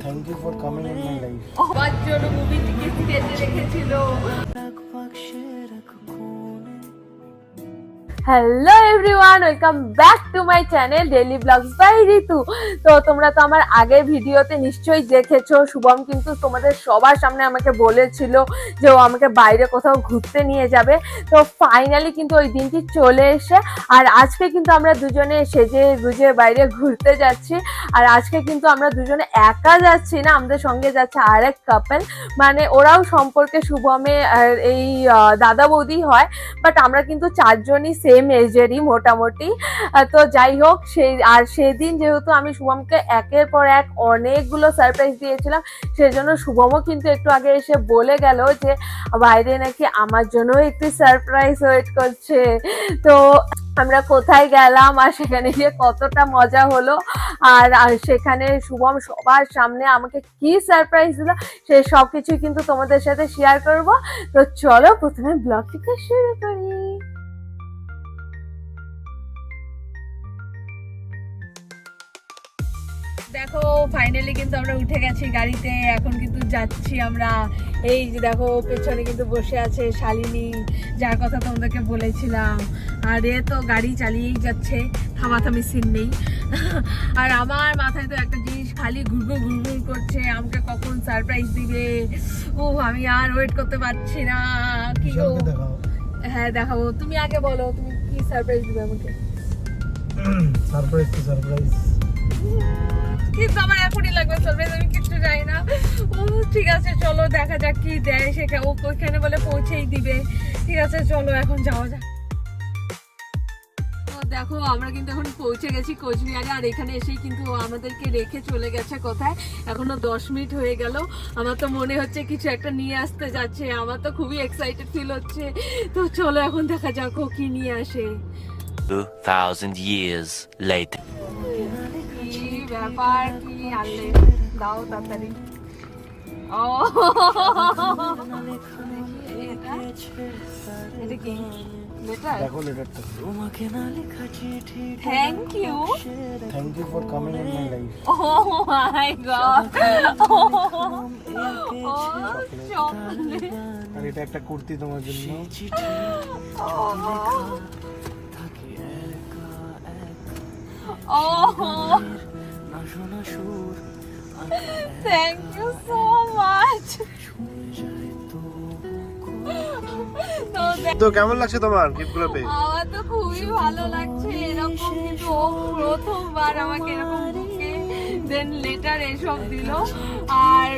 Thank you for coming in my life. আমার জন্য movie ticket কেটে রেখেছিল। Hello everyone, welcome back to my channel daily vlogs by Ritu. তো তোমরা তো আমার আগের ভিডিওতে নিশ্চয়ই দেখেছো, শুভম কিন্তু তোমাদের সবার সামনে আমাকে বলেছিল যে ও আমাকে বাইরে কোথাও ঘুরতে নিয়ে যাবে। তো ফাইনালি কিন্তু ওই দিনটি চলে এসে, আর আজকে কিন্তু আমরা দুজনে সেজে গুজে বাইরে ঘুরতে যাচ্ছি। আর আজকে কিন্তু আমরা দুজনে একা যাচ্ছি না, আমাদের সঙ্গে যাচ্ছে আরেক কাপল, মানে ওরাও সম্পর্কে শুভমে আর এই দাদা বৌদি হয়, বাট আমরা কিন্তু চারজনই সেম এজেরই মোটামুটি। তো যাই হোক, সেদিন যেহেতু আমি শুভমকে একের পর এক অনেকগুলো সারপ্রাইজ দিয়েছিলাম, সেজন্য শুভমও কিন্তু একটু আগে এসে বলে গেল যে বাইরে নাকি আমার জন্য একটি সারপ্রাইজ ওয়েট করছে। তো আমরা কোথায় গেলাম আর সেখানে গিয়ে কতটা মজা হলো, আর সেখানে শুভম সবার সামনে আমাকে কি সারপ্রাইজ দিল, সে সব কিছু কিন্তু তোমাদের সাথে শেয়ার করব। তো চলো প্রথমে ব্লগটিকে শুরু করি। দেখো ফাইনালি কিন্তু আমরা উঠে গেছি গাড়িতে, এখন কিন্তু যাচ্ছি আমরা। এই যে দেখো পেছনে কিন্তু বসে আছে শালিনী, যার কথা তোমাদেরকে বলেছিলাম। আর এ তো গাড়ি চালিয়েই যাচ্ছে, থামাথামি সিন নেই। আর আমার মাথায় তো একটা জিনিস খালি ঘুরঘুর ঘুরঘুর করছে, আমাকে কখন সারপ্রাইজ দিবে। ও আমি আর ওয়েট করতে পারছি না। কি গো? হ্যাঁ দেখাবো, তুমি আগে বলো তুমি কি সারপ্রাইজ দিবে আমাকে। সারপ্রাইজ তো সারপ্রাইজ, কিন্তু আমার এখনই লাগবে সারপ্রাইজ, আমি কিছু জানি না। ও ঠিক আছে চলো দেখা যাক কি দেয় সেখানে। ও ওইখানে বলে পৌঁছেই দিবে। ঠিক আছে চলো এখন যাওয়া যাক। দেখো আমরা কিন্তু এখন পৌঁছে গেছি কোচবিহারে, আর এখানে এসেই কিন্তু আমাদেরকে রেখে চলে গেছে কোথায়। এখনো 10 মিনিট হয়ে গেল। আমার তো মনে হচ্ছে কিছু একটা নিয়ে আসতে যাচ্ছে, আমার তো খুবই এক্সাইটেড ফিল হচ্ছে। তো চলো এখন দেখা যাক ও কি নিয়ে আসে। 2000 years later. কি ব্যাপার, কি আনলে দাও তাড়াতাড়ি। ও এটা কি লেটার? দেখো লেটারটা। Thank you for coming in my life. Oh my god. আর এটা একটা কুর্তি তোমার জন্য। Thank you so much. তো কেমন লাগছে তোমার গিফটগুলো পেয়ে? আমার তো খুবই ভালো লাগছে। এরকম কিন্তু ও প্রথমবার আমাকে এরকম বুকে দেন লেটার এসব দিল, আর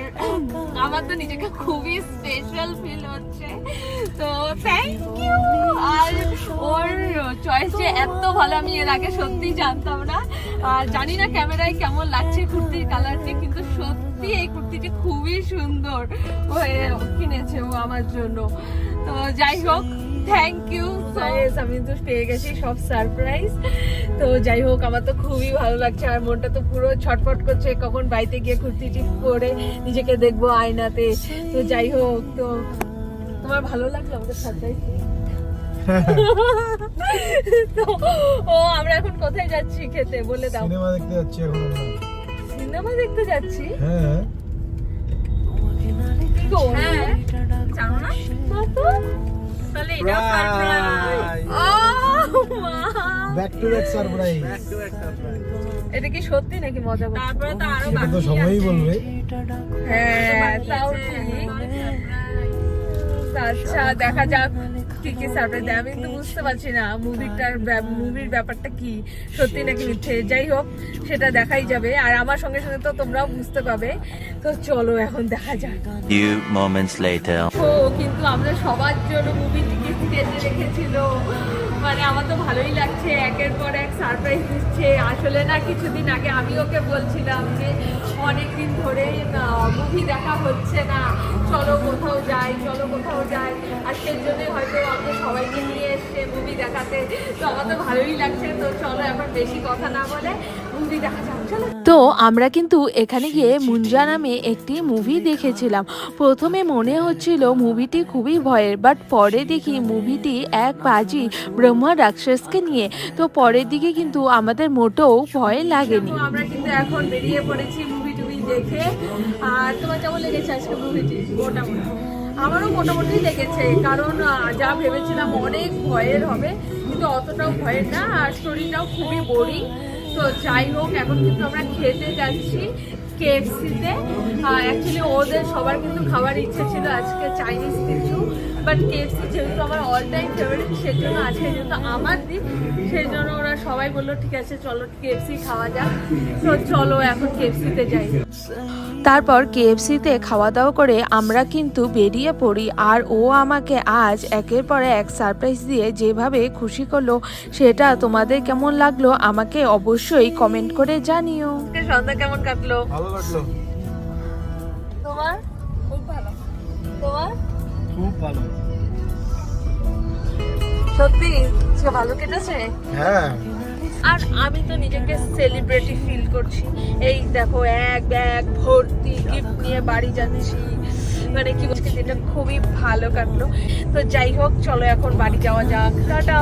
আমার তো নিজেকে খুবই স্পেশাল ফিল হচ্ছে। তো থ্যাংক ইউ। আর ওর চয়েস যে এত ভালো আমি এর আগে সত্যি জানতাম না। আর জানি না ক্যামেরায় কেমন লাগছে কুর্তির কালারটি, কিন্তু সত্যি এই কুর্তিটি খুবই সুন্দর ও কিনেছে ও আমার জন্য। তো যাই হোক থ্যাংক ইউ গাইস, আমি তো পেয়ে গেছি সব সারপ্রাইজ। তো যাই হোক আমার তো খুবই ভালো লাগছে, আর মনটা তো পুরো ছটফট করছে কখন বাড়িতে গিয়ে কুর্তিটি পরে নিজেকে দেখবো আয়নাতে। তো যাই হোক, তো তোমার ভালো লাগলো আমাদের সারপ্রাইজ? তো ও আমরা এখন কোথায় যাচ্ছি খেতে বলে দাও। সিনেমা দেখতে যাচ্ছি এখন আমরা। সিনেমা দেখতে যাচ্ছি? হ্যাঁ। কি গো? হ্যাঁ জানো না তো? তাহলে এটা সারপ্রাইজ। ও মা, ব্যাক টু ব্যাক সারপ্রাইজ। এটা কি সত্যি নাকি মজা করছো? তারপরে তো আরো সেটা তো সময়ই বলবে। হ্যাঁ তাও ঠিক। আচ্ছা দেখা যাক কি কি সারপ্রাইজ দেয়। আমি কিন্তু বুঝতে পারছি না মুভির ব্যাপারটা কি, সত্যি নাকি মিথ্যে। যাই হোক সেটা দেখাই যাবে, আর আমার সঙ্গে সঙ্গে তো তোমরাও বুঝতে পাবে। তো চলো এখন দেখা যাক। Few moments later. ও কিন্তু আমরা সবার জন্য মুভি টিকিট কেটে রেখেছিল, মানে আমার তো ভালোই লাগছে, একের পর এক সারপ্রাইজ দিচ্ছে। আসলে না কিছুদিন আগে আমি ওকে বলছিলাম যে অনেকদিন ধরে মুভি দেখা হচ্ছে না, চলো কোথাও যাই চলো কোথাও যাই। আজকের জন্য হয়তো আমাদের সবাইকে নিয়ে এসছে মুভি দেখাতে। তো আমার তো ভালোই লাগছে। তো চলো এখন বেশি কথা না বলে মুভি দেখা যাক চলো। তো আমরা কিন্তু এখানে গিয়ে মুঞ্জা নামে একটি মুভি দেখেছিলাম। প্রথমে মনে হচ্ছিল মুভিটি খুবই ভয়ের, বাট পরে দেখি মুভিটি এক পাজি ব্রহ্মা রাক্ষসকে নিয়ে। তো পরের দিকে কিন্তু আমাদের মোটেও ভয় লাগেনি। আমরা কিন্তু এখন বেরিয়ে পড়েছি মুভি টুভি দেখে। আর তোমার কেমন লেগেছে আজকে মুভিটি? মোটামুটি আমারও মোটামুটি লেগেছে, কারণ যা ভেবেছিলাম অনেক ভয়ের হবে কিন্তু অতটাও ভয়ের না, আর স্টোরিটাও খুবই বোরিং। তো যাই হোক, এখন কিন্তু আমরা খেতে যাচ্ছি KFC-তে। অ্যাকচুয়ালি ওদের সবার কিন্তু খাবার ইচ্ছে ছিল আজকে চাইনিজ কিছু, বাট KFC যেহেতু আমার অল টাইম ফেভারিট, সেজন্য আজকে যেহেতু আমার দিন, সেই জন্য ওরা সবাই বললো ঠিক আছে চলো KFC খাওয়া যাক। তো চলো এখন KFC-তে যাই। তারপর KFC-তে খাওয়া দাওয়া করে আমরা কিন্তু বেরিয়ে পড়ি। আর ও আমাকে আজ একের পর এক সারপ্রাইজ দিয়ে যেভাবে খুশি করলো, সেটা তোমাদের কেমন লাগলো আমাকে অবশ্যই কমেন্ট করে জানিও। সন্ধ্যা কেমন কাটলো? ভালো লাগলো। তোমার? খুব ভালো। তোমার? খুব ভালো। সত্যি ভালো কেটেছে? হ্যাঁ। আর আমি তো নিজেকে সেলিব্রিটি ফিল করছি। এই দেখো এক ব্যাগ ভর্তি গিফট নিয়ে বাড়ি যাচ্ছি, মানে কি বলছি, দিনটা খুবই ভালো কাটলো। তো যাই হোক, চলো এখন বাড়ি যাওয়া যাক। টাটা।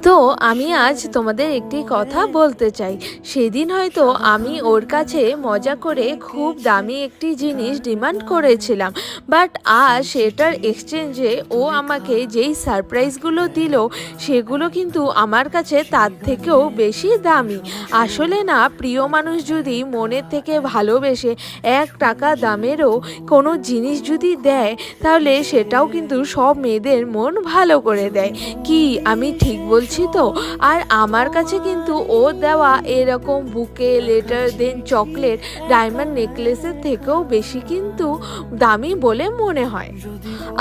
তো আমি আজ তোমাদের একটি কথা বলতে চাই। সেদিন হয়তো আমি ওর কাছে মজা করে খুব দামি একটি জিনিস ডিমান্ড করেছিলাম, বাট আজ সেটার এক্সচেঞ্জে ও আমাকে যেই সারপ্রাইজগুলো দিল, সেগুলো কিন্তু আমার কাছে তার থেকেও বেশি দামি। আসলে না, প্রিয় মানুষ যদি মনের থেকে ভালোবেসে 1 টাকা দামেরও কোনো জিনিস যদি দেয়, তাহলে সেটাও কিন্তু সব মেয়েদের মন ভালো করে দেয়। কি আমি ঠিক বলছি তো? আর আমার কাছে কিন্তু ও দেওয়া এরকম বুকে, লেটার, দেন চকলেট, ডায়মন্ড নেকলেসের থেকেও বেশি কিন্তু দামি বলে মনে হয়।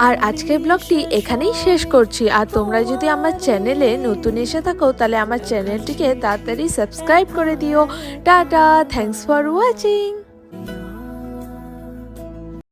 আর আজকের ব্লগটি এখানেই শেষ করছি। আর তোমরা যদি আমার চ্যানেলে নতুন এসে থাকো, তাহলে আমার চ্যানেলটিকে তাড়াতাড়ি সাবস্ক্রাইব করে দিও। Tata, thanks for watching.